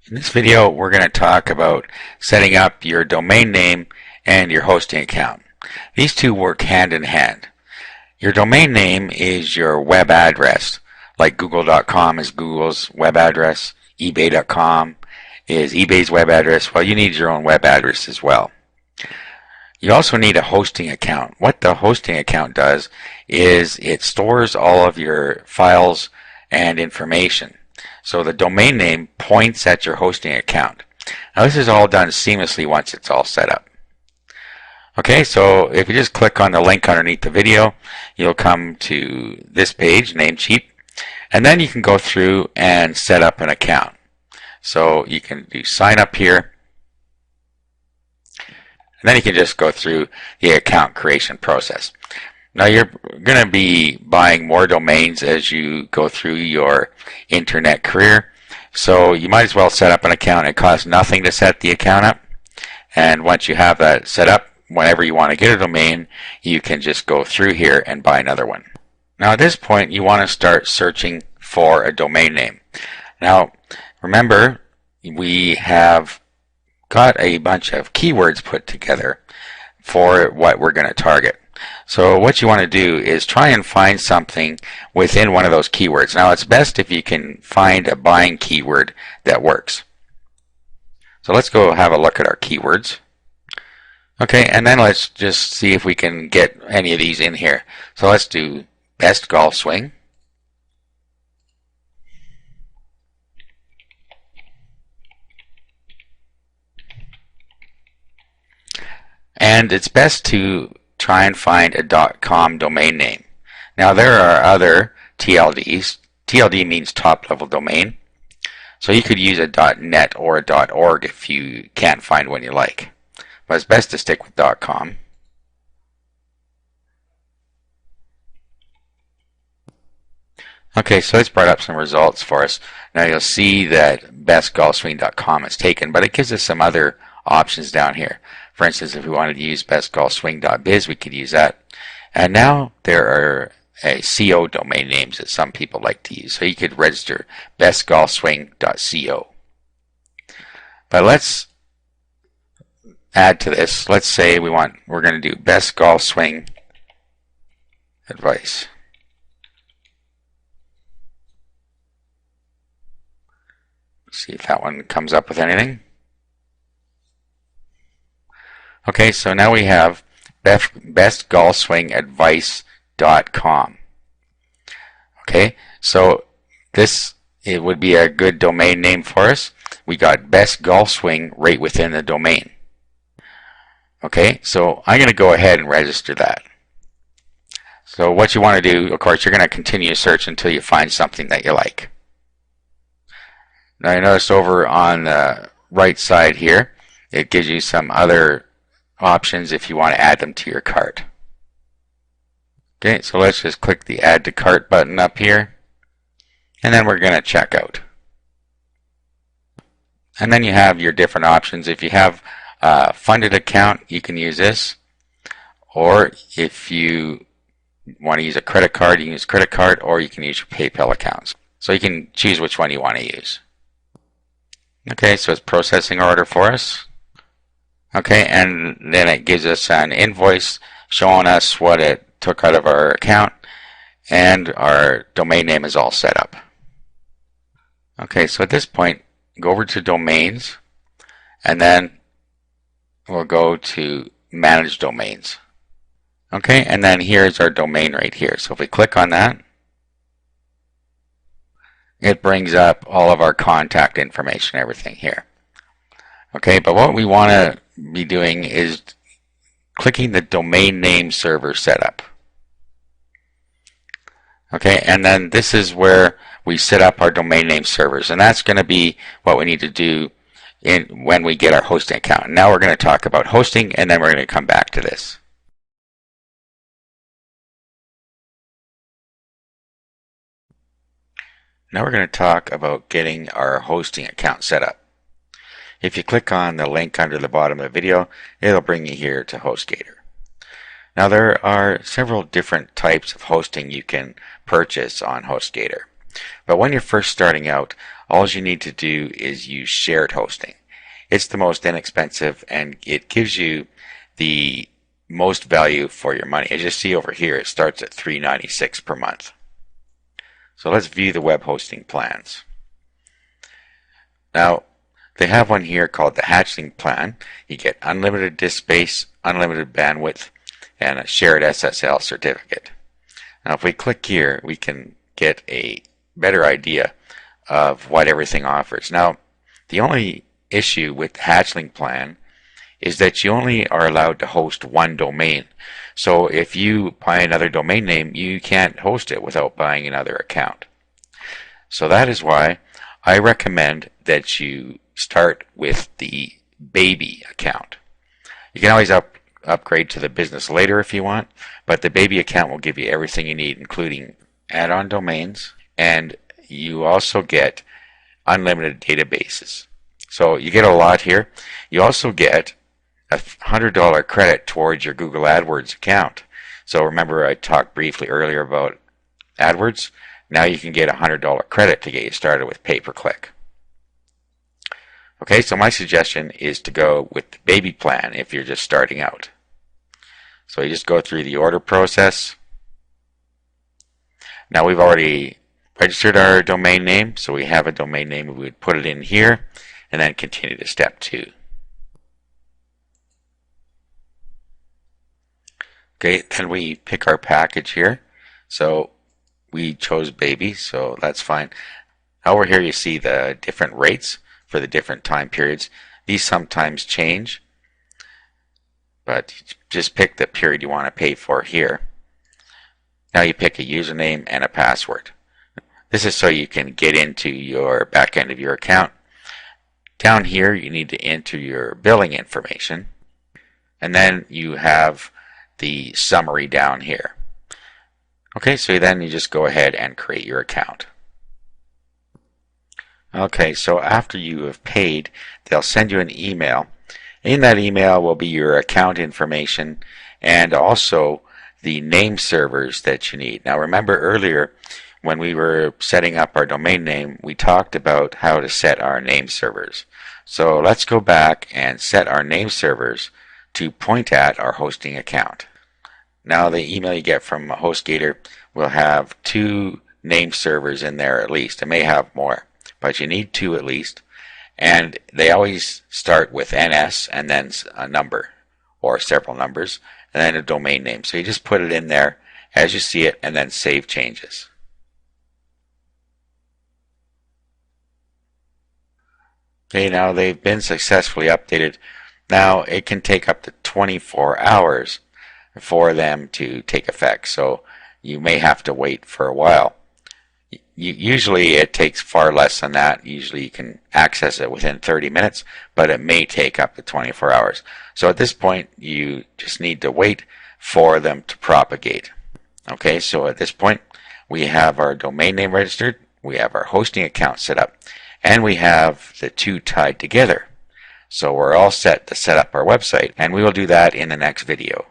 In this video, we're going to talk about setting up your domain name and your hosting account. These two work hand in hand. Your domain name is your web address, like google.com is Google's web address, ebay.com is eBay's web address. Well, you need your own web address as well. You also need a hosting account. What the hosting account does is it stores all of your files and information. So the domain name points at your hosting account. Now this is all done seamlessly once it's all set up. Okay, so if you just click on the link underneath the video, you'll come to this page, Namecheap, and then you can go through and set up an account. So you can do sign up here, and then you can just go through the account creation process. Now you're going to be buying more domains as you go through your internet career, so you might as well set up an account. It costs nothing to set the account up, and once you have that set up, whenever you want to get a domain, you can just go through here and buy another one. Now at this point, you want to start searching for a domain name. Now remember, we have got a bunch of keywords put together for what we're going to target. So what you want to do is try and find something within one of those keywords. Now it's best if you can find a buying keyword that works. So let's go have a look at our keywords. Okay, and then let's just see if we can get any of these in here. So let's do best golf swing. And it's best to try and find a .com domain name. Now there are other TLDs. TLD means top level domain. So you could use a .net or a .org if you can't find one you like. But it's best to stick with .com. Okay, so it's brought up some results for us. Now you'll see that bestgolfswing.com is taken, but it gives us some other options down here. For instance, if we wanted to use bestgolfswing.biz, we could use that. And now there are CO domain names that some people like to use. So you could register bestgolfswing.co. But let's add to this. Let's say we're going to do best golf swing advice. See if that one comes up with anything. Okay, so now we have bestgolfswingadvice.com. Okay, so it would be a good domain name for us. We got best golf swing right within the domain. Okay, so I'm going to go ahead and register that. So what you want to do, of course, you're going to continue to search until you find something that you like. Now you notice over on the right side here, it gives you some other options if you want to add them to your cart. Okay, so let's just click the Add to Cart button up here, and then we're going to check out. And then you have your different options. If you have a funded account, you can use this, or if you want to use a credit card, you can use credit card, or you can use your PayPal accounts. So you can choose which one you want to use. Okay, so it's processing order for us. Okay, and then it gives us an invoice showing us what it took out of our account, and our domain name is all set up. Okay, so at this point, go over to domains, and then we'll go to manage domains. Okay, and then here's our domain right here. So if we click on that, it brings up all of our contact information, everything here. Okay, but what we want to be doing is clicking the domain name server setup. Okay, and then this is where we set up our domain name servers, and that's going to be what we need to do when we get our hosting account. Now we're going to talk about hosting, and then we're going to come back to this. Now we're going to talk about getting our hosting account set up. If you click on the link under the bottom of the video, it'll bring you here to HostGator. Now there are several different types of hosting you can purchase on HostGator. But when you're first starting out, all you need to do is use shared hosting. It's the most inexpensive and it gives you the most value for your money. As you see over here, it starts at $3.96 per month. So let's view the web hosting plans. Now, they have one here called the Hatchling plan. You get unlimited disk space, unlimited bandwidth, and a shared SSL certificate. Now, if we click here, we can get a better idea of what everything offers. Now, the only issue with the Hatchling plan is that you only are allowed to host one domain. So if you buy another domain name, you can't host it without buying another account. So that is why I recommend that you start with the baby account. You can always upgrade to the business later if you want, but the baby account will give you everything you need, including add-on domains, and you also get unlimited databases. So you get a lot here. You also get a $100 credit towards your Google AdWords account. So remember I talked briefly earlier about AdWords. Now you can get a $100 credit to get you started with pay-per-click. Okay, so my suggestion is to go with the baby plan if you're just starting out. So you just go through the order process. Now we've already registered our domain name, so we have a domain name. We would put it in here and then continue to step 2. Okay, then we pick our package here. So we chose baby, so that's fine. Over here you see the different rates for the different time periods. These sometimes change, but just pick the period you want to pay for here. Now you pick a username and a password. This is so you can get into your back end of your account. Down here you need to enter your billing information, and then you have the summary down here. Okay, so then you just go ahead and create your account. Okay, so after you have paid, they'll send you an email. In that email will be your account information and also the name servers that you need. Now remember earlier when we were setting up our domain name, we talked about how to set our name servers. So let's go back and set our name servers to point at our hosting account. Now the email you get from HostGator will have 2 name servers in there at least. It may have more, but you need 2 at least. And they always start with NS and then a number or several numbers and then a domain name. So you just put it in there as you see it and then save changes. Okay, now they've been successfully updated. Now it can take up to 24 hours for them to take effect, so you may have to wait for a while. Usually it takes far less than that. Usually you can access it within 30 minutes, but it may take up to 24 hours. So at this point you just need to wait for them to propagate. Okay, so at this point we have our domain name registered, we have our hosting account set up, and we have the 2 tied together. So we're all set to set up our website, and we will do that in the next video.